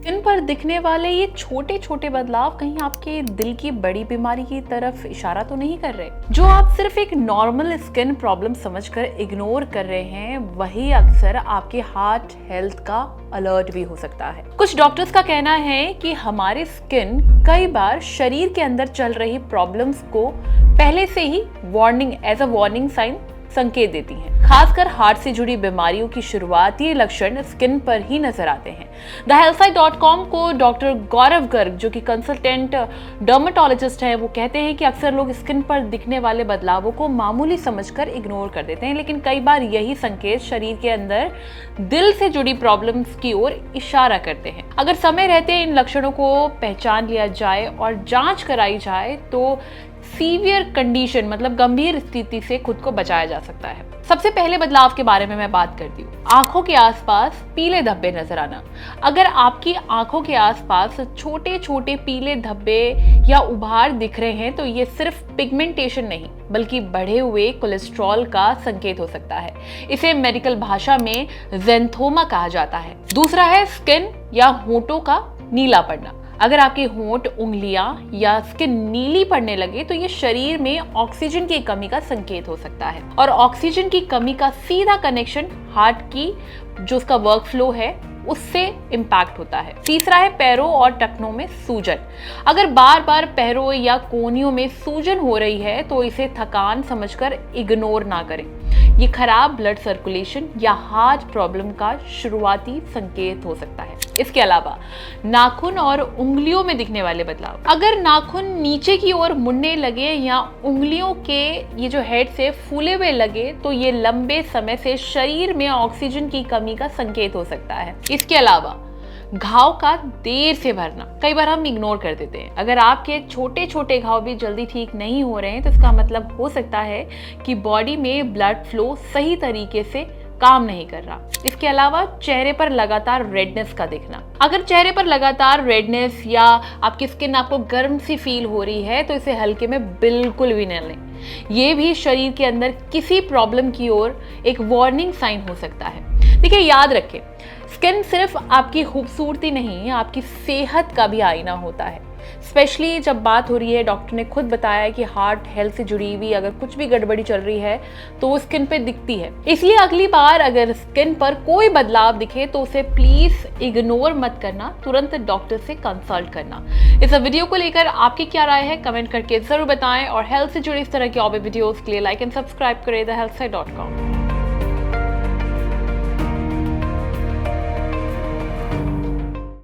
Skin पर दिखने वाले ये छोटे छोटे बदलाव कहीं आपके दिल की बड़ी बीमारी की तरफ इशारा तो नहीं कर रहे? जो आप सिर्फ एक नॉर्मल स्किन प्रॉब्लम समझकर इग्नोर कर रहे हैं, वही अक्सर आपके हार्ट हेल्थ का अलर्ट भी हो सकता है। कुछ डॉक्टर्स का कहना है कि हमारी स्किन कई बार शरीर के अंदर चल रही प्रॉब्लम्स को पहले से ही एज अ वार्निंग साइन संकेत देती हैं। खासकर हार्ट से जुड़ी बीमारियों की शुरुआती लक्षण स्किन पर ही नजर आते हैं। thehealthsite.com को डॉक्टर गौरव गर्ग, जो कि कंसल्टेंट डर्मेटोलॉजिस्ट हैं, वो कहते हैं कि अक्सर लोग स्किन पर दिखने वाले बदलावों को मामूली समझकर इग्नोर कर देते हैं, लेकिन कई बार यही संकेत शरीर के अंदर दिल से जुड़ी प्रॉब्लम्स की ओर इशारा करते हैं। अगर समय रहते इन लक्षणों को पहचान लिया जाए और जांच कराई जाए तो सीवियर कंडीशन मतलब गंभीर स्थिति से खुद को बचाया जा सकता है। सबसे पहले बदलाव के बारे में मैं बात करती हूँ, आंखों के आसपास पीले धब्बे नजर आना। अगर आपकी आंखों के आसपास छोटे छोटे पीले धब्बे या उभार दिख रहे हैं तो ये सिर्फ पिगमेंटेशन नहीं बल्कि बढ़े हुए कोलेस्ट्रॉल का संकेत हो सकता है। इसे मेडिकल भाषा में ज़ैंथोमा कहा जाता है। दूसरा है स्किन या होंठों का नीला पड़ना। अगर आपके होंठ, उंगलियां या स्किन नीली पड़ने लगे तो ये शरीर में ऑक्सीजन की कमी का संकेत हो सकता है, और ऑक्सीजन की कमी का सीधा कनेक्शन हार्ट की जो उसका वर्क फ्लो है उससे इम्पैक्ट होता है। तीसरा है पैरों और टखनों में सूजन। अगर बार बार पैरों या कोहनियों में सूजन हो रही है तो इसे थकान समझकर इग्नोर ना करें। ये खराब ब्लड सर्कुलेशन या हार्ट प्रॉब्लम का शुरुआती संकेत हो सकता है। इसके अलावा नाखून और उंगलियों में दिखने वाले बदलाव। अगर नाखून नीचे की ओर मुड़ने लगे या उंगलियों के ये जो हेड से फूले हुए लगे तो ये लंबे समय से शरीर में ऑक्सीजन की कमी का संकेत हो सकता है। इसके अलावा घाव का देर से भरना कई बार हम इग्नोर कर देते हैं। अगर आपके छोटे छोटे घाव भी जल्दी ठीक नहीं हो रहे हैं तो इसका मतलब हो सकता है कि बॉडी में ब्लड फ्लो सही तरीके से काम नहीं कर रहा। इसके अलावा चेहरे पर लगातार रेडनेस का दिखना। अगर चेहरे पर लगातार रेडनेस या आपकी स्किन आपको गर्म सी फील हो रही है तो इसे हल्के में बिल्कुल भी न लें। ये भी शरीर के अंदर किसी प्रॉब्लम की ओर एक वार्निंग साइन हो सकता है। देखिए, याद रखें, स्किन सिर्फ आपकी खूबसूरती नहीं, आपकी सेहत का भी आईना होता है। स्पेशली जब बात हो रही है, डॉक्टर ने खुद बताया कि हार्ट हेल्थ से जुड़ी हुई अगर कुछ भी गड़बड़ी चल रही है तो वो स्किन पे दिखती है। इसलिए अगली बार अगर स्किन पर कोई बदलाव दिखे तो उसे प्लीज इग्नोर मत करना, तुरंत डॉक्टर से कंसल्ट करना। इस वीडियो को लेकर आपकी क्या राय है कमेंट करके जरूर बताएं, और हेल्थ से जुड़ी इस तरह की और भी वीडियोस के लिए लाइक एंड सब्सक्राइब करें thehealthsite.com।